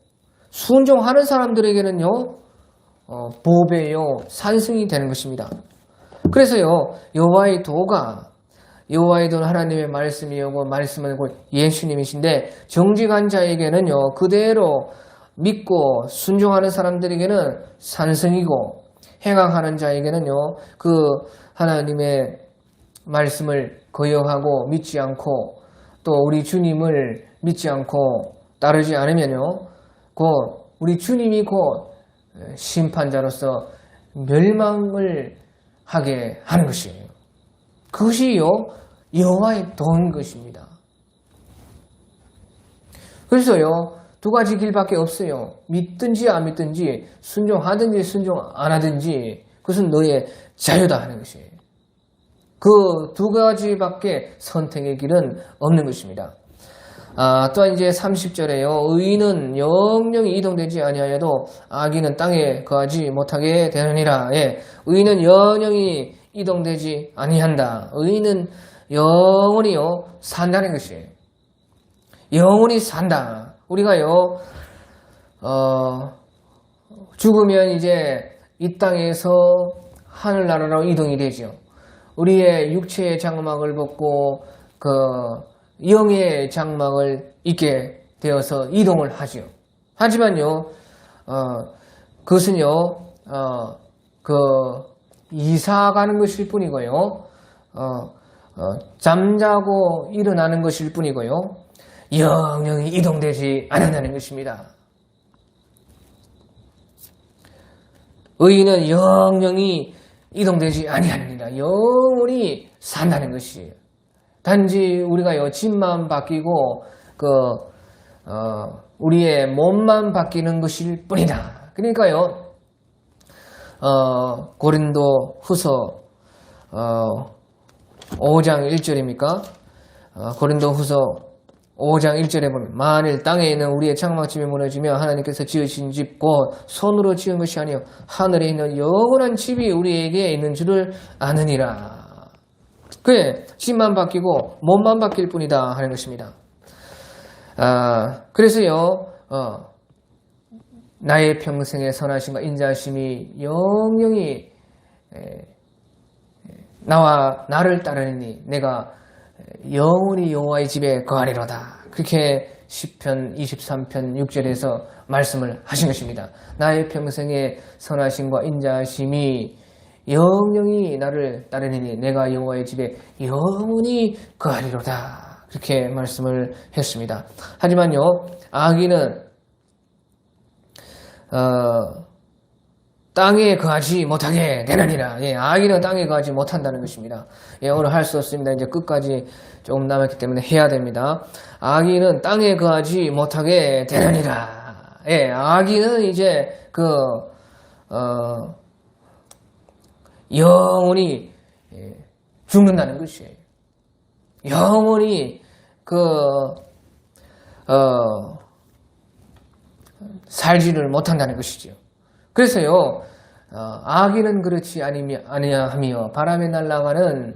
순종하는 사람들에게는요. 보배요 산승이 되는 것입니다. 그래서요 여호와의 도는 하나님의 말씀이고 말씀은 예수님이신데 정직한 자에게는요 그대로 믿고 순종하는 사람들에게는 산승이고 행악하는 자에게는요 그 하나님의 말씀을 거역하고 믿지 않고 또 우리 주님을 믿지 않고 따르지 않으면요 곧 우리 주님이 곧 심판자로서 멸망을 하게 하는 것이에요. 그것이요 여호와의 도인 것입니다. 그래서요 두 가지 길밖에 없어요. 믿든지 안 믿든지 순종하든지 순종 안 하든지 그것은 너의 자유다 하는 것이에요. 그 두 가지밖에 선택의 길은 없는 것입니다. 또한 이제 30절에요. 의인은 영영이 이동되지 아니하여도 악인은 땅에 거하지 못하게 되느니라. 예, 의인은 영영이 이동되지 아니한다. 의인은 영원히요 산다는 것이에요. 영원히 산다. 우리가요 죽으면 이제 이 땅에서 하늘나라로 이동이 되죠. 우리의 육체의 장막을 벗고 영의 장막을 입게 되어서 이동을 하죠. 하지만요, 그것은요, 이사 가는 것일 뿐이고요, 잠자고 일어나는 것일 뿐이고요, 영영이 이동되지 않는다는 것입니다. 의인은 영영이 이동되지 아니하느니라. 영원히 산다는 것이에요. 단지 우리가요 집만 바뀌고 우리의 몸만 바뀌는 것일 뿐이다. 그러니까요 고린도 후서 5장 1절입니까? 고린도 후서 5장 1절에 보면 만일 땅에 있는 우리의 장막집이 무너지며 하나님께서 지으신 집 곧 손으로 지은 것이 아니요 하늘에 있는 영원한 집이 우리에게 있는 줄을 아느니라. 그래 집만 바뀌고 몸만 바뀔 뿐이다 하는 것입니다. 그래서요 나의 평생의 선하심과 인자하심이 영영히 나를 따르니 내가 영원히 여호와의 집에 거하리로다. 그렇게 시편 23편 6절에서 말씀을 하신 것입니다. 나의 평생의 선하심과 인자하심이 영영히 나를 따르니 내가 여호와의 집에 영원히 거하리로다. 그렇게 말씀을 했습니다. 하지만요 악인은 땅에 거하지 못하게 되느니라. 예, 악인은 땅에 거하지 못한다는 것입니다. 예, 오늘 할 수 없습니다. 이제 끝까지 조금 남았기 때문에 해야 됩니다. 악인은 땅에 거하지 못하게 되느니라. 예, 악인은 이제 영원히 죽는다는 것이에요. 영원히 살지를 못한다는 것이죠. 그래서요, 악인은 그렇지 아니하며 바람에 날아가는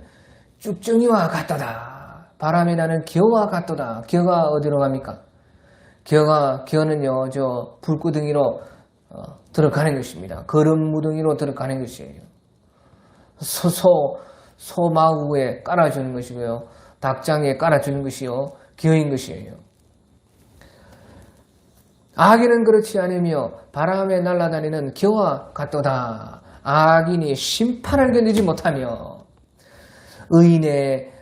쭉정이와 같도다. 바람에 나는 기어와 같도다. 기어가 어디로 갑니까? 기어는요, 저 불구덩이로 들어가는 것입니다. 거름무덩이로 들어가는 것이에요. 소마구에 깔아주는 것이고요. 닭장에 깔아주는 것이요. 기어인 것이에요. 악인은 그렇지 않으며 바람에 날아다니는 기어와 같도다. 악인이 심판을 견디지 못하며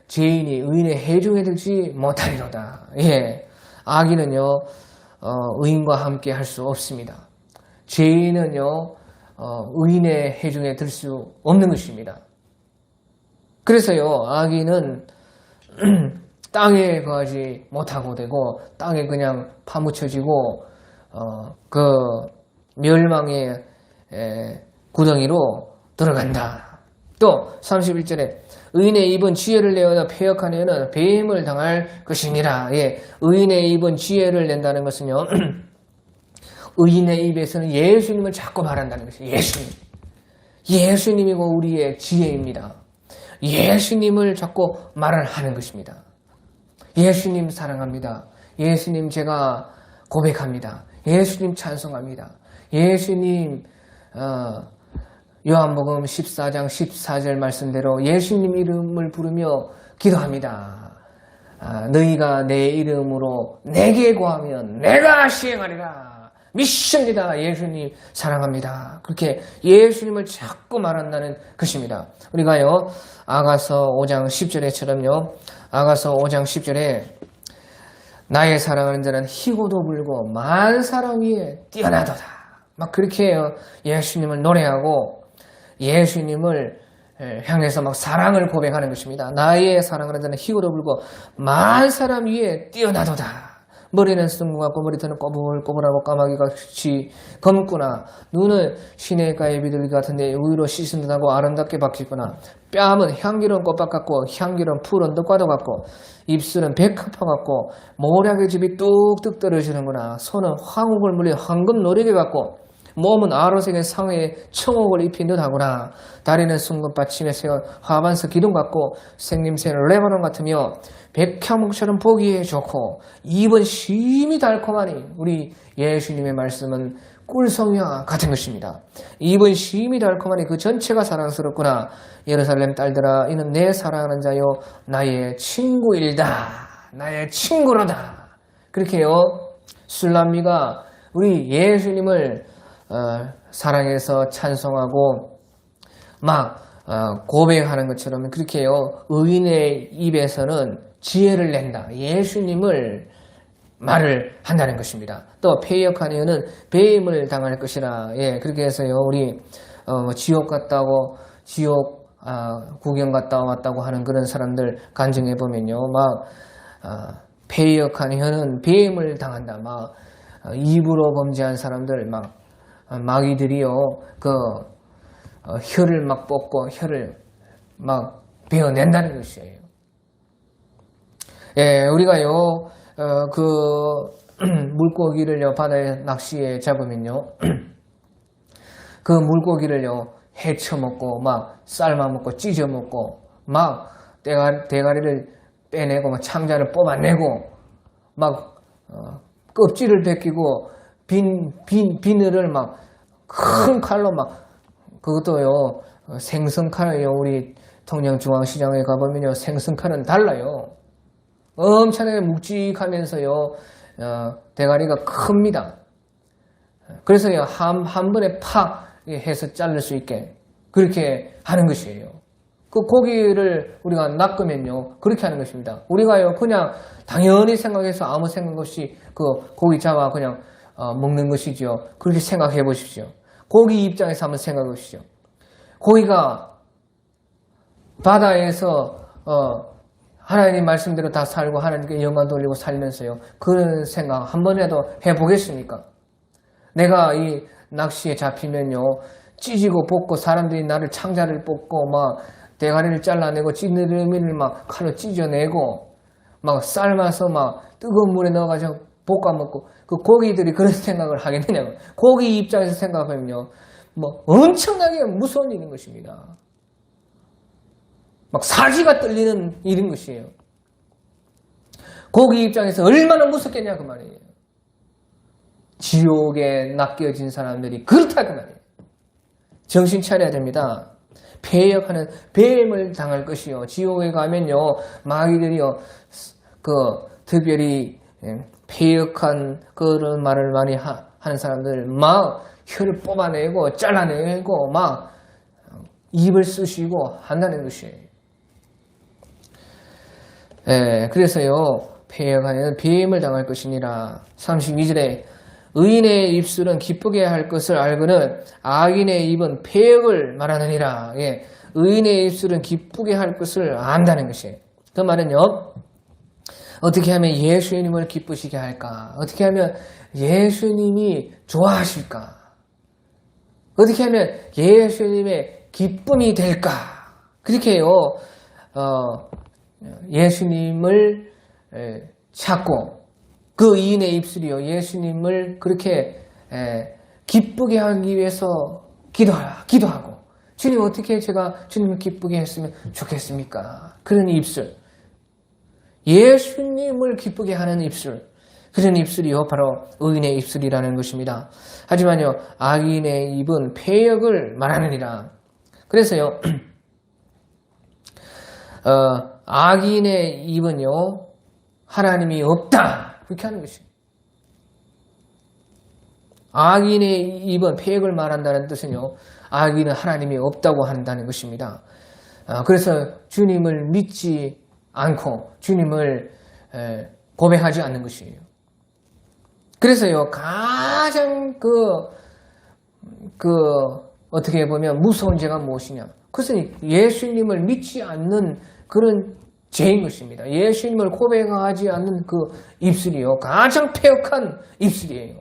죄인의 해중에 들지 못하리로다. 예, 악인은요 의인과 함께 할 수 없습니다. 죄인은요 의인의 해중에 들 수 없는 것입니다. 그래서요 악인은 땅에 거하지 못하고 되고 땅에 그냥 파묻혀지고 멸망의 구덩이로 들어간다. 또 31절에 의인의 입은 지혜를 내어다 패역한 이는 배임을 당할 것이니라. 예, 의인의 입은 지혜를 낸다는 것은요 의인의 입에서는 예수님을 자꾸 말한다는 것이에요. 예수님이고 우리의 지혜입니다. 예수님을 자꾸 말을 하는 것입니다. 예수님 사랑합니다. 예수님 제가 고백합니다. 예수님 찬송합니다. 예수님 요한복음 14장 14절 말씀대로 예수님 이름을 부르며 기도합니다. 너희가 내 이름으로 내게 구하면 내가 시행하리라. 믿습니다. 예수님 사랑합니다. 그렇게 예수님을 자꾸 말한다는 것입니다. 우리가요 아가서 5장 10절에처럼요 아가서 5장 10절에 나의 사랑하는 자는 희고도 불고 만 사람 위에 뛰어나도다. 막 그렇게 예수님을 노래하고 예수님을 향해서 막 사랑을 고백하는 것입니다. 나의 사랑하는 자는 희고도 불고 만 사람 위에 뛰어나도다. 머리는 쓴 것 같고 머리털은 꼬불꼬불하고 까마귀같이 검구나. 눈은 시냇가의 비둘기 같은데 우유로 씻은 듯하고 아름답게 박히구나. 뺨은 향기로운 꽃밭 같고 향기로운 푸른 덕과도 같고 입술은 백합화 같고 모략의 즙이 뚝뚝 떨어지는구나. 손은 황옥을 물린 황금 노리개 같고 몸은 아로색의 상에 청옥을 입힌 듯하구나. 다리는 숭근 받침에 세워 하반석 기둥 같고 생김새는 레바논 같으며 백향목처럼 보기에 좋고 입은 심히 달콤하니 우리 예수님의 말씀은 꿀성이와 같은 것입니다. 입은 심히 달콤하니 그 전체가 사랑스럽구나. 예루살렘 딸들아 이는 내 사랑하는 자요 나의 친구일다. 나의 친구로다. 그렇게요 술람미가 우리 예수님을 사랑해서 찬송하고 막 고백하는 것처럼 그렇게요 의인의 입에서는 지혜를 낸다. 예수님을 말을 한다는 것입니다. 또 패역한 이유는 배임을 당할 것이라. 예, 그렇게 해서요 우리 지옥 갔다고 지옥 구경 갔다 왔다고 하는 그런 사람들 간증해 보면요 막 패역한 혀는 배임을 당한다. 막 입으로 범죄한 사람들 막 마귀들이요 혀를 막 뽑고 혀를 막 베어낸다는 것이에요. 예, 우리가요 물고기를요 바다에 낚시에 잡으면요 그 물고기를요 해쳐먹고 막 삶아먹고 찢어먹고 막 대가리를 빼내고 막 창자를 뽑아내고 막 껍질을 벗기고 비늘을 막 큰 칼로 막 그것도요 생선칼이요 우리 통영중앙시장에 가보면요 생선칼은 달라요. 엄청나게 묵직하면서요 대가리가 큽니다. 그래서요 한 번에 팍 해서 자를 수 있게 그렇게 하는 것이에요. 그 고기를 우리가 낚으면요 그렇게 하는 것입니다. 우리가요 그냥 당연히 생각해서 아무 생각 없이 그 고기 잡아 그냥 먹는 것이죠. 그렇게 생각해 보십시오. 고기 입장에서 한번 생각해 보시죠. 고기가 바다에서 하나님 말씀대로 다 살고 하나님께 영광 돌리고 살면서요. 그런 생각 한 번이라도 해보겠습니까? 내가 이 낚시에 잡히면요. 찢고 볶고 사람들이 나를 창자를 뽑고 막 대가리를 잘라내고 찌느러미를 막 칼로 찢어내고 막 삶아서 막 뜨거운 물에 넣어가지고 볶아 먹고 그 고기들이 그런 생각을 하겠느냐고. 고기 입장에서 생각하면요. 뭐 엄청나게 무서운 일인 것입니다. 막 사지가 떨리는 일인 것이에요. 고기 입장에서 얼마나 무섭겠냐 그 말이에요. 지옥에 낚여진 사람들이 그렇다 그 말이에요. 정신 차려야 됩니다. 폐역하는 뱀을 당할 것이요. 지옥에 가면요 마귀들이요 특별히 폐역한 그런 말을 많이 하는 사람들 막 혀를 뽑아내고 잘라내고 막 입을 쑤시고 한다는 것이에요. 그래서요 폐역하는 뱀을 당할 것이니라. 32절에 의인의 입술은 기쁘게 할 것을 알고는 악인의 입은 폐역을 말하느니라. 의인의 입술은 기쁘게 할 것을 안다는 것이에요. 그 말은요. 어떻게 하면 예수님을 기쁘시게 할까? 어떻게 하면 예수님이 좋아하실까? 어떻게 하면 예수님의 기쁨이 될까? 그렇게요. 예수님을 찾고 그 의인의 입술이요. 예수님을 그렇게 기쁘게 하기 위해서 기도하고 주님 어떻게 제가 주님을 기쁘게 했으면 좋겠습니까? 그런 입술. 예수님을 기쁘게 하는 입술. 그런 입술이요. 바로 의인의 입술이라는 것입니다. 하지만요. 악인의 입은 폐역을 말하느니라. 그래서요. 악인의 입은요. 하나님이 없다. 그렇게 하는 것입니다. 악인의 입은 폐역을 말한다는 뜻은요. 악인은 하나님이 없다고 한다는 것입니다. 그래서 주님을 믿지 않고 주님을 고백하지 않는 것이에요. 그래서요. 가장 어떻게 보면 무서운 죄가 무엇이냐. 그것은 예수님을 믿지 않는 그런 죄인 것입니다. 예수님을 고백하지 않는 그 입술이요. 가장 폐역한 입술이에요.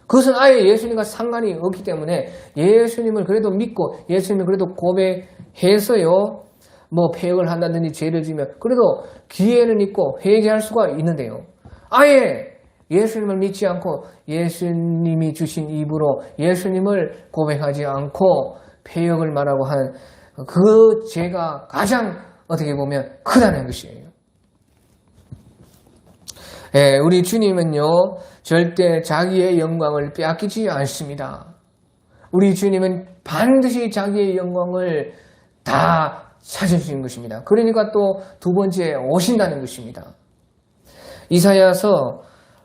그것은 아예 예수님과 상관이 없기 때문에 예수님을 그래도 믿고 예수님을 그래도 고백해서요. 뭐 폐역을 한다든지 죄를 지면 그래도 기회는 있고 회개할 수가 있는데요. 아예 예수님을 믿지 않고 예수님이 주신 입으로 예수님을 고백하지 않고 폐역을 말하고 하는 그 죄가 가장 어떻게 보면 크다는 것이에요. 우리 주님은요 절대 자기의 영광을 빼앗기지 않습니다. 우리 주님은 반드시 자기의 영광을 다 찾으시는 것입니다. 그러니까 또 두 번째 오신다는 것입니다. 이사야서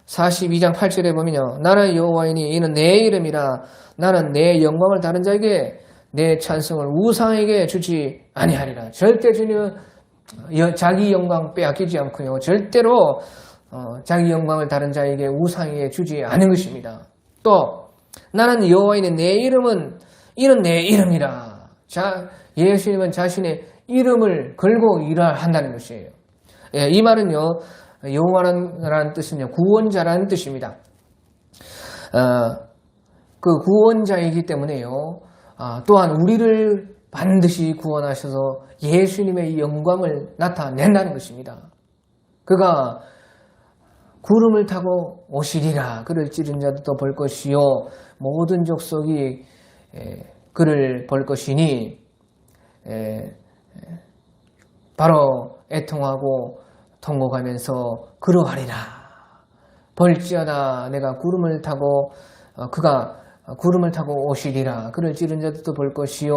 42장 8절에 보면요. 나는 여호와이니 이는 내 이름이라. 나는 내 영광을 다른 자에게 내 찬송을 우상에게 주지 아니하리라. 절대 주님은 자기 영광 빼앗기지 않고요. 절대로 자기 영광을 다른 자에게 우상에게 주지 않은 것입니다. 또 나는 여호와이니 내 이름은 이는 내 이름이라. 예수님은 자신의 이름을 걸고 일한다는 것이에요. 이 말은요. 여호와라는 뜻은요. 구원자라는 뜻입니다. 그 구원자이기 때문에요. 또한 우리를 반드시 구원하셔서 예수님의 영광을 나타낸다는 것입니다. 그가 구름을 타고 오시리라. 그를 찌른 자도 볼 것이요 모든 족속이 그를 볼 것이니 바로 애통하고 통곡하면서 그러하리라. 볼지어다 내가 구름을 타고 그가 구름을 타고 오시리라. 그를 찌른 자도 볼 것이요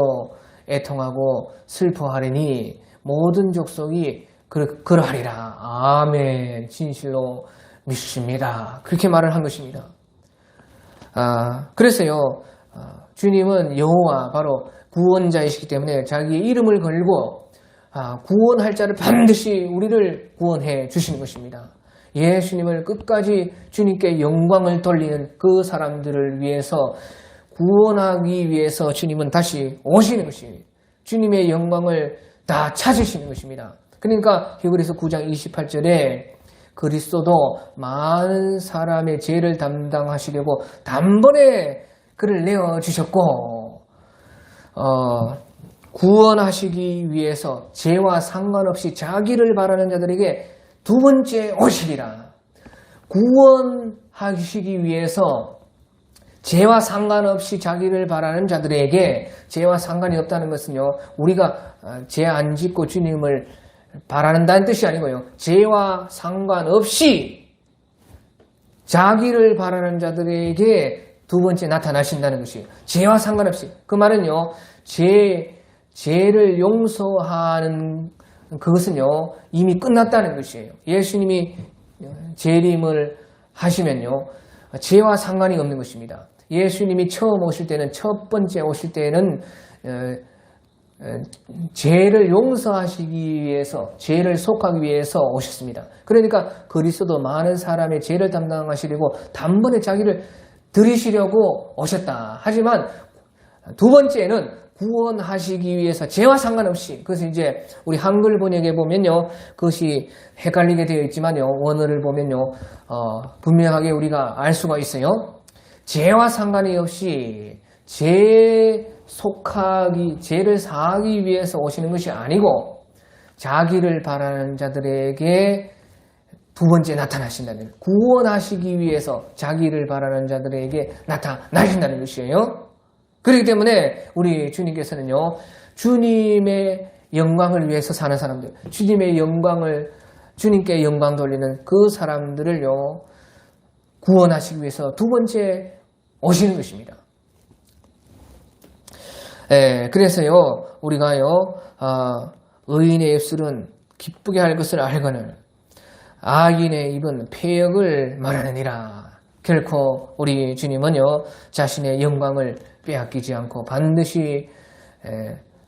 애통하고 슬퍼하리니 모든 족속이 그러하리라. 아멘. 진실로 믿습니다. 그렇게 말을 한 것입니다. 그래서요 주님은 여호와 바로 구원자이시기 때문에 자기의 이름을 걸고 구원할 자를 반드시 우리를 구원해 주시는 것입니다. 예수님을 끝까지 주님께 영광을 돌리는 그 사람들을 위해서 구원하기 위해서 주님은 다시 오시는 것입니다. 주님의 영광을 다 찾으시는 것입니다. 그러니까 히브리서 9장 28절에 그리스도도 많은 사람의 죄를 담당하시려고 단번에 그를 내어주셨고 구원하시기 위해서 죄와 상관없이 자기를 바라는 자들에게 두 번째 오시리라. 구원하시기 위해서 죄와 상관없이 자기를 바라는 자들에게 죄와 상관이 없다는 것은요, 우리가 죄 안 짓고 주님을 바라는다는 뜻이 아니고요, 죄와 상관없이 자기를 바라는 자들에게 두 번째 나타나신다는 것이에요. 죄와 상관없이. 그 말은요, 죄를 용서하는 그것은요, 이미 끝났다는 것이에요. 예수님이 재림을 하시면요, 죄와 상관이 없는 것입니다. 예수님이 처음 오실 때는, 첫 번째 오실 때는 죄를 용서하시기 위해서, 죄를 속하기 위해서 오셨습니다. 그러니까 그리스도도 많은 사람의 죄를 담당하시려고 단번에 자기를 들이시려고 오셨다. 하지만 두 번째는 구원하시기 위해서 죄와 상관없이, 그것은 이제 우리 한글 번역에 보면요, 그것이 헷갈리게 되어 있지만요, 원어를 보면요, 분명하게 우리가 알 수가 있어요. 죄와 상관이 없이 죄를 사하기 위해서 오시는 것이 아니고 자기를 바라는 자들에게 두 번째 나타나신다는, 구원하시기 위해서 자기를 바라는 자들에게 나타나신다는 것이에요. 그렇기 때문에 우리 주님께서는요, 주님의 영광을 위해서 사는 사람들, 주님께 영광 돌리는 그 사람들을요, 구원하시기 위해서 두 번째 오시는 것입니다. 그래서요, 우리가요, 의인의 입술은 기쁘게 할 것을 알거늘 악인의 입은 패역을 말하느니라. 결코 우리 주님은요, 자신의 영광을 빼앗기지 않고 반드시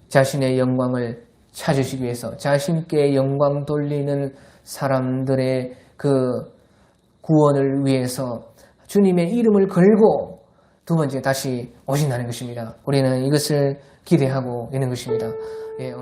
자신의 영광을 찾으시기 위해서 자신께 영광 돌리는 사람들의 그 구원을 위해서 주님의 이름을 걸고 두 번째 다시 오신다는 것입니다. 우리는 이것을 기대하고 있는 것입니다. 예.